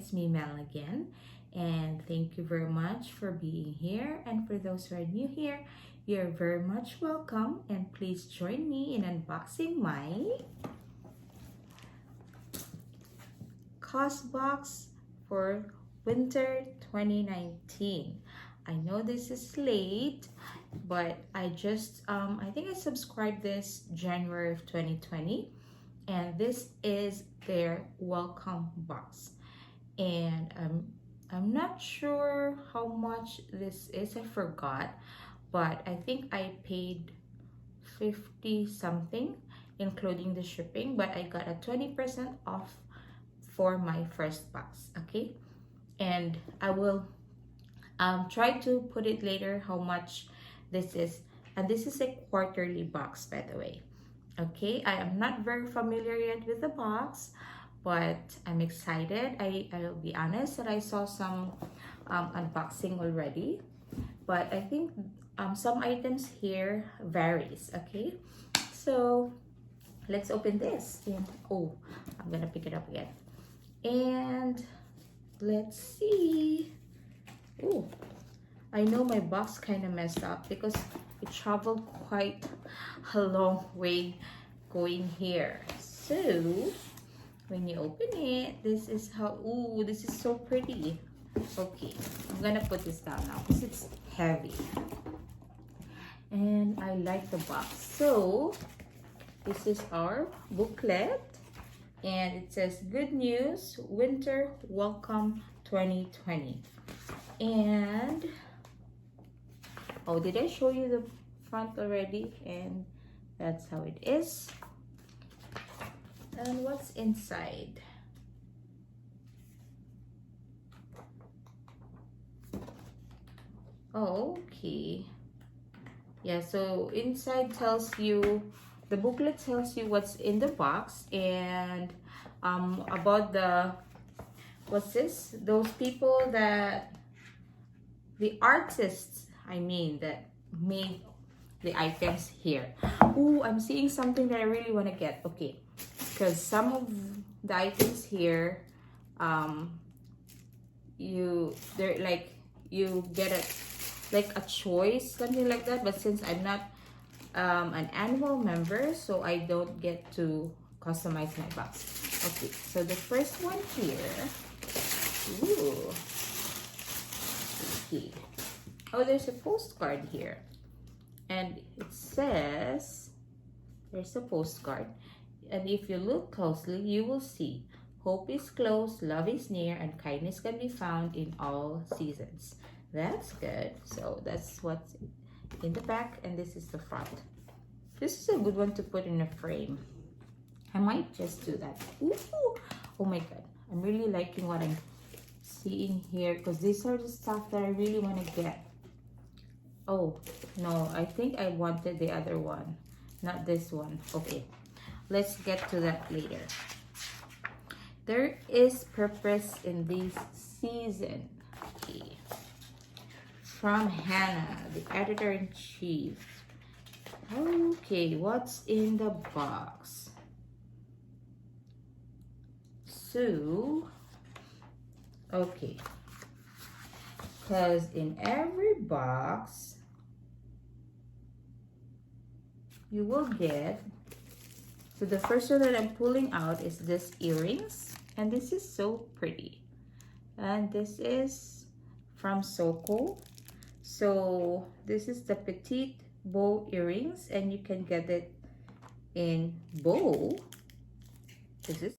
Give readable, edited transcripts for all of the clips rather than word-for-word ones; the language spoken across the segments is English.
it's me Mel again, and thank you very much for being here. And for those who are new here, you're very much welcome, and please join me in unboxing my Causebox for winter 2019. I know this is late, but I think I subscribed this January of 2020, and this is their welcome box. And I'm not sure how much this is, I forgot, but I think I paid 50 something including the shipping, but I got a 20% off for my first box. Okay, and I will try to put it later how much this is. And this is a quarterly box, by the way. Okay, I am not very familiar yet with the box, but I'm excited. I'll be honest that I saw some unboxing already, but I think some items here varies. Okay, so let's open this. And oh, I'm gonna pick it up again, and let's see. Oh, I know my box kind of messed up because it traveled quite a long way going here. So when you open it, this is how, ooh, this is so pretty. Okay, I'm gonna put this down now because it's heavy. And I like the box. So this is our booklet, and it says good news, winter welcome 2020. And oh, did I show you the front already? And that's how it is. And what's inside? Oh, okay. Yeah, so inside tells you, the booklet tells you what's in the box, and about the, what's this? Those people that, the artists, I mean, that made the items here. Ooh, I'm seeing something that I really want to get. Okay, because some of the items here, they're like, you get a choice, something like that. But since I'm not an annual member, so I don't get to customize my box. Okay, so the first one here. Ooh. Okay. Oh, there's a postcard here, and it says, there's a postcard, and if you look closely, you will see hope is close, love is near, and kindness can be found in all seasons. That's good. So that's what's in the back, and this is the front. This is a good one to put in a frame. I might just do that. Ooh, oh my god, I'm really liking what I'm seeing here, because these are the stuff that I really want to get. Oh no, I think I wanted the other one, not this one. Okay, let's get to that later. There is purpose in this season. Okay. From Hannah, the editor-in-chief. Okay, what's in the box? So, okay, because in every box you will get, so the first one that I'm pulling out is this earrings, and this is so pretty, and this is from Soko. So this is the petite bow earrings, and you can get it in bow. Is this,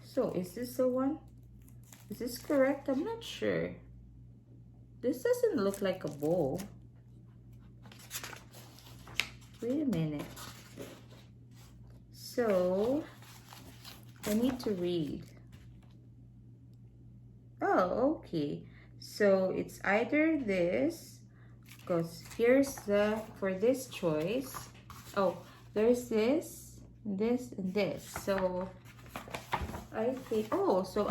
so is this the one? Is this correct? I'm not sure. This doesn't look like a bow. Wait a minute. So I need to read. Oh, okay. So it's either this, because here's the, for this choice. Oh, there's this, this, and this. So I think, oh, so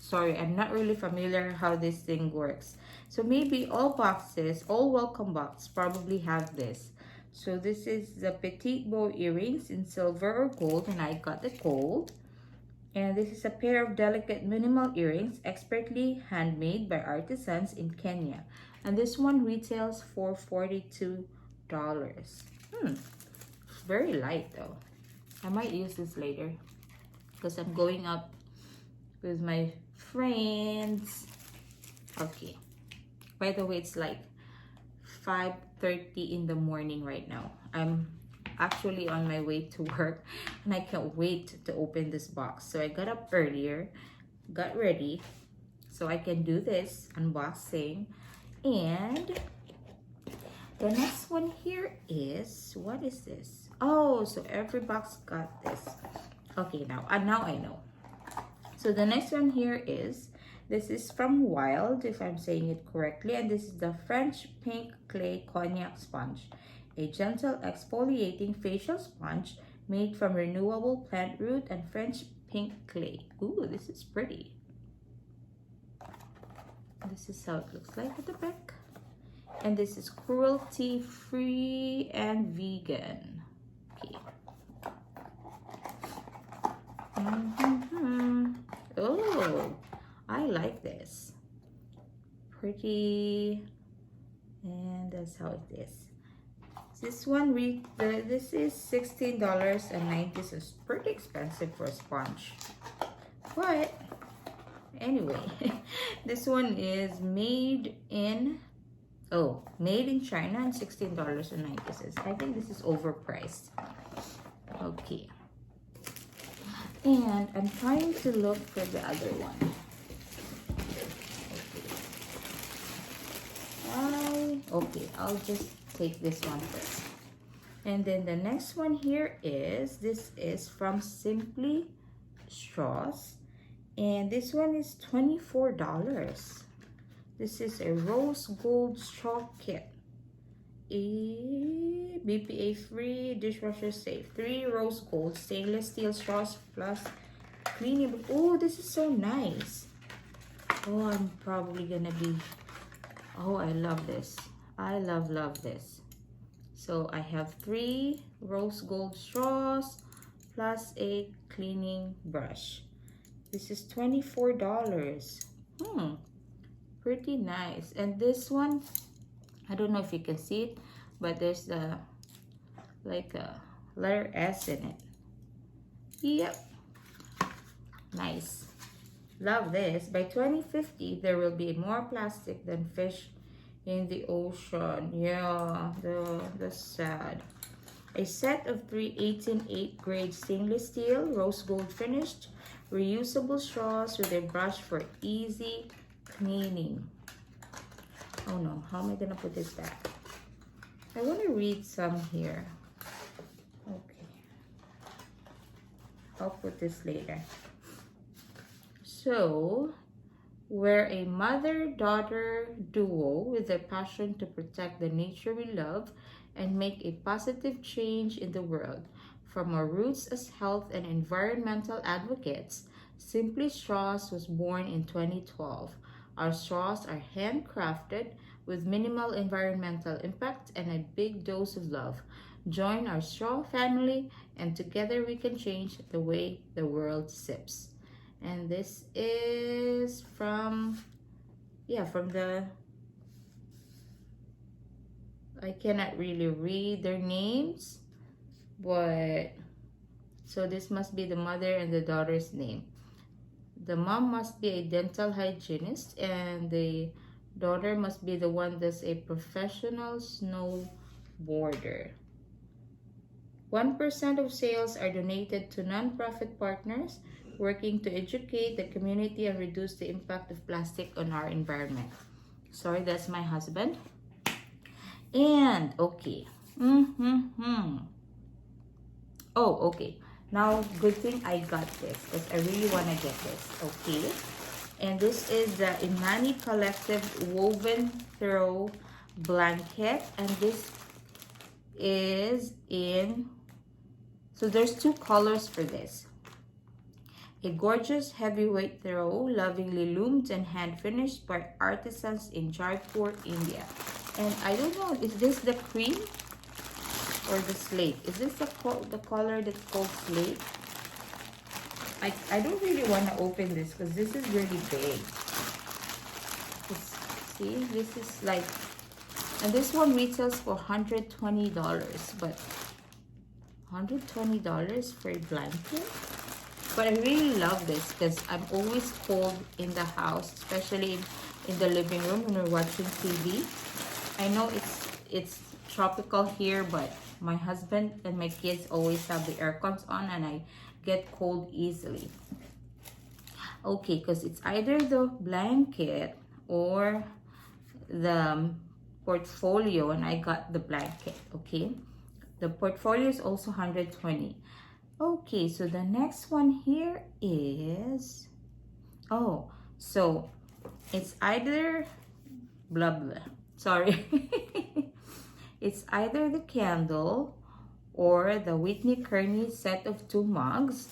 sorry, I'm not really familiar how this thing works. So maybe all boxes, all welcome box probably have this. So this is the petite bow earrings in silver or gold, and I got the gold. And this is a pair of delicate minimal earrings, expertly handmade by artisans in Kenya. And this one retails for $42. It's very light though. I might use this later because I'm going out with my friends. Okay. By the way, it's like 5:30 in the morning right now. I'm actually on my way to work and I can't wait to open this box. So I got up earlier, got ready so I can do this unboxing. And the next one here is, what is this? Oh, so every box got this. Okay, now I know. So the next one here is, this is from Wild, if I'm saying it correctly, and this is the French Pink Clay Cognac Sponge, a gentle exfoliating facial sponge made from renewable plant root and French pink clay. Ooh, this is pretty. This is how it looks like at the back. And this is cruelty-free and vegan. Okay. Oh, I like this. Pretty. And that's how it is. This one, this is $16.90. It's pretty expensive for a sponge. But anyway, this one is made in China and $16.90. I think this is overpriced. Okay. And I'm trying to look for the other one. Okay, I'll just take this one first. And then the next one here is, this is from Simply Straws. And this one is $24. This is a rose gold straw kit. BPA free, dishwasher safe. 3 rose gold stainless steel straws plus cleaning. Oh, this is so nice. Oh, I'm probably gonna be, oh, I love this. I love this. So I have 3 rose gold straws plus a cleaning brush. This is $24. Pretty nice. And this one, I don't know if you can see it, but there's like a letter S in it. Yep. Nice. Love this. By 2050, there will be more plastic than fish in the ocean. Yeah, that's sad. A set of 3 18-8 grade stainless steel, rose gold finished, reusable straws with a brush for easy cleaning. Oh no, how am I gonna put this back? I want to read some here. Okay. I'll put this later. So, we're a mother-daughter duo with a passion to protect the nature we love and make a positive change in the world. From our roots as health and environmental advocates, Simply Straws was born in 2012. Our straws are handcrafted with minimal environmental impact and a big dose of love. Join our straw family and together we can change the way the world sips. And this is from the, I cannot really read their names, but so this must be the mother and the daughter's name. The mom must be a dental hygienist and the daughter must be the one that's a professional snowboarder. 1% of sales are donated to non-profit partners working to educate the community and reduce the impact of plastic on our environment. Sorry, that's my husband. And okay. Oh, okay. Now, good thing I got this because I really want to get this. Okay. And this is the Imani Collective Woven Throw Blanket. And this is in, so there's 2 colors for this. A gorgeous heavyweight throw, lovingly loomed and hand finished by artisans in Jaipur, India. And I don't know, is this the cream or the slate? Is this the color that's called slate? I don't really want to open this because this is really big. See, this is like, and this one retails for $120, but $120 for a blanket. But I really love this because I'm always cold in the house, especially in the living room when we're watching TV. I know it's tropical here, but my husband and my kids always have the air cons on and I get cold easily. Okay, because it's either the blanket or the portfolio, and I got the blanket. Okay, the portfolio is also $120. Okay, so the next one here is, oh, so it's either blah blah, sorry. It's either the candle or the Whitney Kearney set of 2 mugs,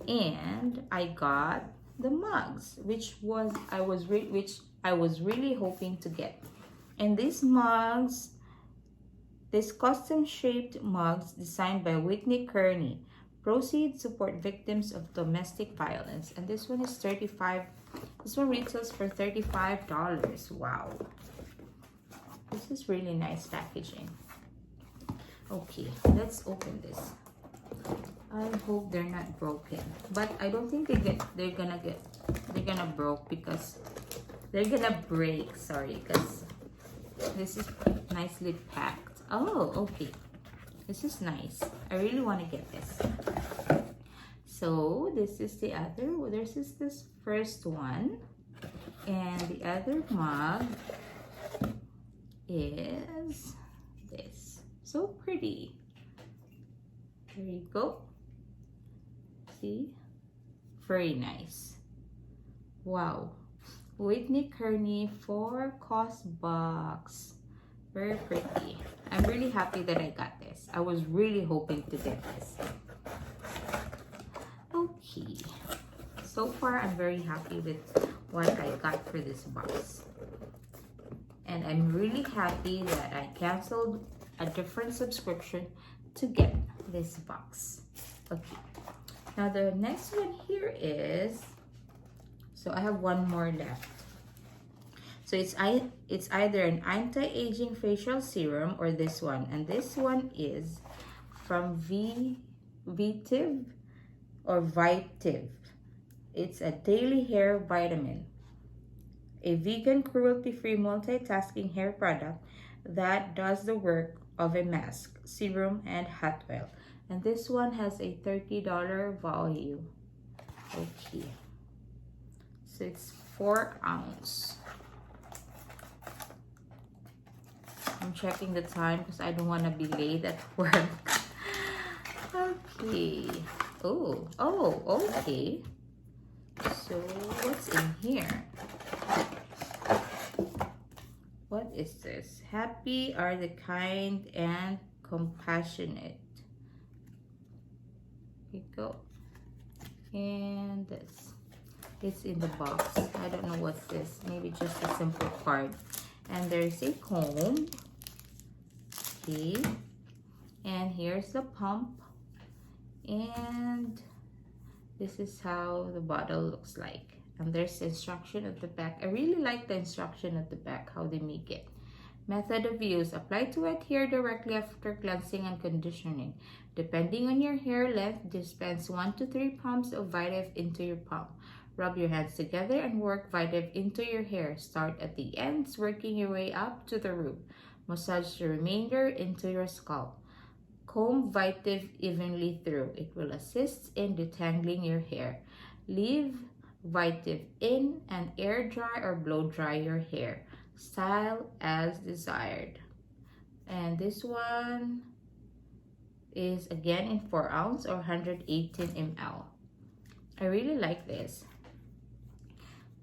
and I got the mugs, which I was really hoping to get. And these mugs, these custom shaped mugs designed by Whitney Kearney, proceeds support victims of domestic violence. And this one is $35. This one retails for $35. Wow. This is really nice packaging. Okay, let's open this. I hope they're not broken, but I don't think they're gonna broke because they're gonna break. Sorry, because this is nicely packed. Oh, okay. This is nice. I really want to get this. So this is the other. This is this first one, and the other mug is this. So pretty. There you go. See? Very nice. Wow. Whitney Kearney for Causebox. Very pretty. I'm really happy that I got this. I was really hoping to get this. Okay. So far, I'm very happy with what I got for this box. And I'm really happy that I canceled a different subscription to get this box. Okay. Now the next one here is, so I have one more left. So it's either an anti-aging facial serum or this one. And this one is from Vitiv or Vitiv. It's a daily hair vitamin. A vegan, cruelty-free, multitasking hair product that does the work of a mask, serum, and hot oil. And this one has a $30 value. Okay. So it's 4 ounce. I'm checking the time because I don't want to be late at work. Okay. Oh, okay. So what's in here? What is this? Happy are the kind and compassionate. Here you go. And this. It's in the box. I don't know what's this. Maybe just a simple card. And there's a comb. Okay. And here's the pump. And this is how the bottle looks like. And there's the instruction at the back. I really like the instruction at the back, how they make it. Method of use. Apply to wet hair directly after cleansing and conditioning. Depending on your hair length, dispense 1 to 3 pumps of Vitiv into your palm. Rub your hands together and work Vitiv into your hair. Start at the ends, working your way up to the root. Massage the remainder into your scalp. Comb Vitiv evenly through. It will assist in detangling your hair. Leave Vitiv in and air dry or blow dry your hair. Style as desired. And this one is again in 4 ounce or 118 ml. I really like this.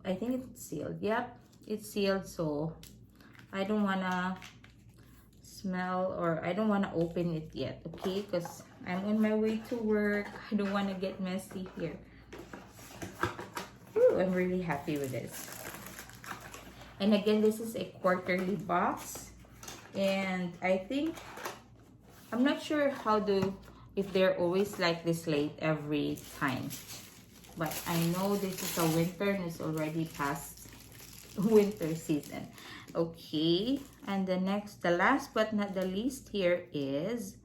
I think it's sealed. Yep, it's sealed, so I don't wanna smell or I don't wanna open it yet, okay? Because I'm on my way to work. I don't wanna get messy here. Ooh, I'm really happy with this. And again, this is a quarterly box. And I think, I'm not sure if they're always like this late every time. but I know this is a winter and it's already past winter season. Okay, and the last but not the least here is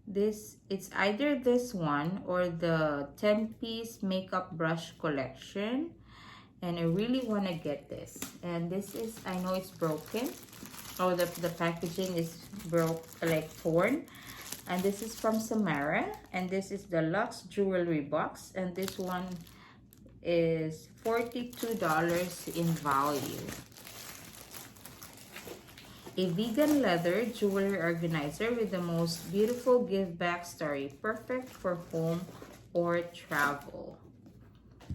this. It's either this one or the 10-piece makeup brush collection, and I really want to get this. And this is, I know it's broken. Oh, the packaging is like torn. And this is from Samara, and this is the Luxe Jewelry Box, and this one is $42 in value. A vegan leather jewelry organizer with the most beautiful give back story, perfect for home or travel.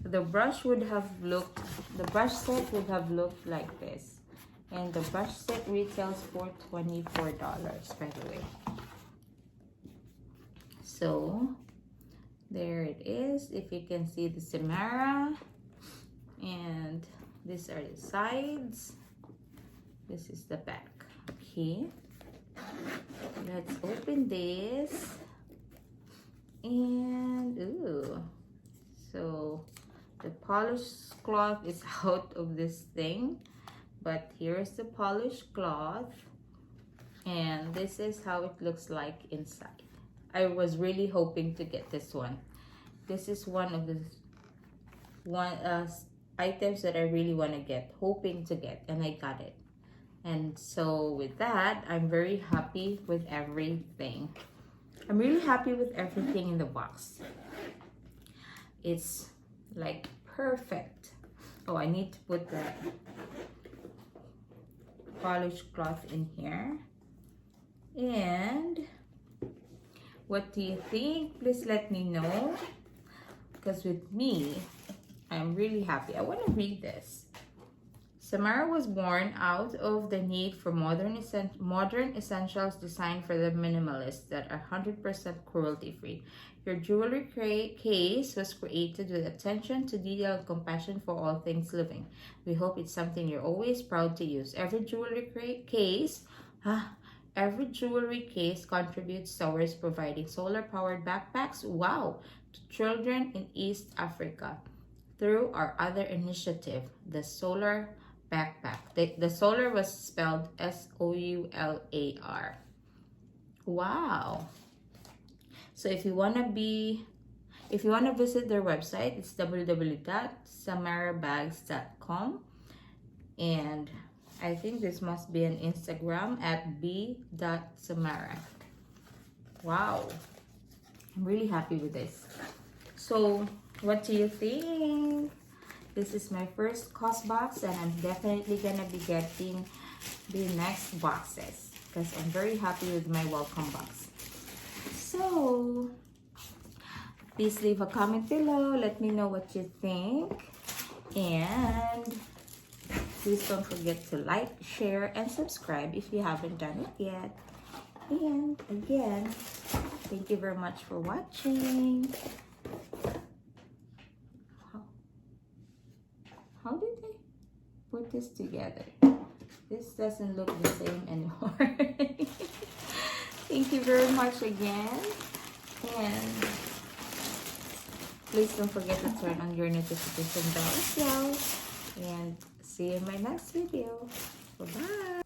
The brush set would have looked like this, and the brush set retails for $24, by the way. So there it is, if you can see the Samara, and these are the sides, this is the back. Okay, let's open this. And ooh, so the polished cloth is out of this thing, but here's the polished cloth, and this is how it looks like inside. I was really hoping to get this one. This is one of the items that I really want to get, hoping to get, and I got it. And so with that, I'm very happy with everything. I'm really happy with everything in the box. It's like perfect. Oh, I need to put that polished cloth in here. And what do you think? Please let me know. Because with me, I'm really happy. I want to read this. Samara was born out of the need for modern essentials designed for the minimalists that are 100% cruelty-free. Your jewelry case was created with attention to detail and compassion for all things living. We hope it's something you're always proud to use. Every jewelry case contributes towards providing solar-powered backpacks, wow, to children in East Africa through our other initiative, the Solar Backpack. The solar was spelled SOULAR. Wow. So if you want to visit their website, it's www.samarabags.com, and I think this must be an Instagram at b.samara. Wow. I'm really happy with this. So what do you think? This is my first Causebox, and I'm definitely gonna be getting the next boxes because I'm very happy with my welcome box. So please leave a comment below. Let me know what you think, and please don't forget to like, share, and subscribe if you haven't done it yet. And again, thank you very much for watching. How did they put this together? This doesn't look the same anymore. Thank you very much again. And please don't forget to turn on your notification bell as well. And see you in my next video. Bye-bye.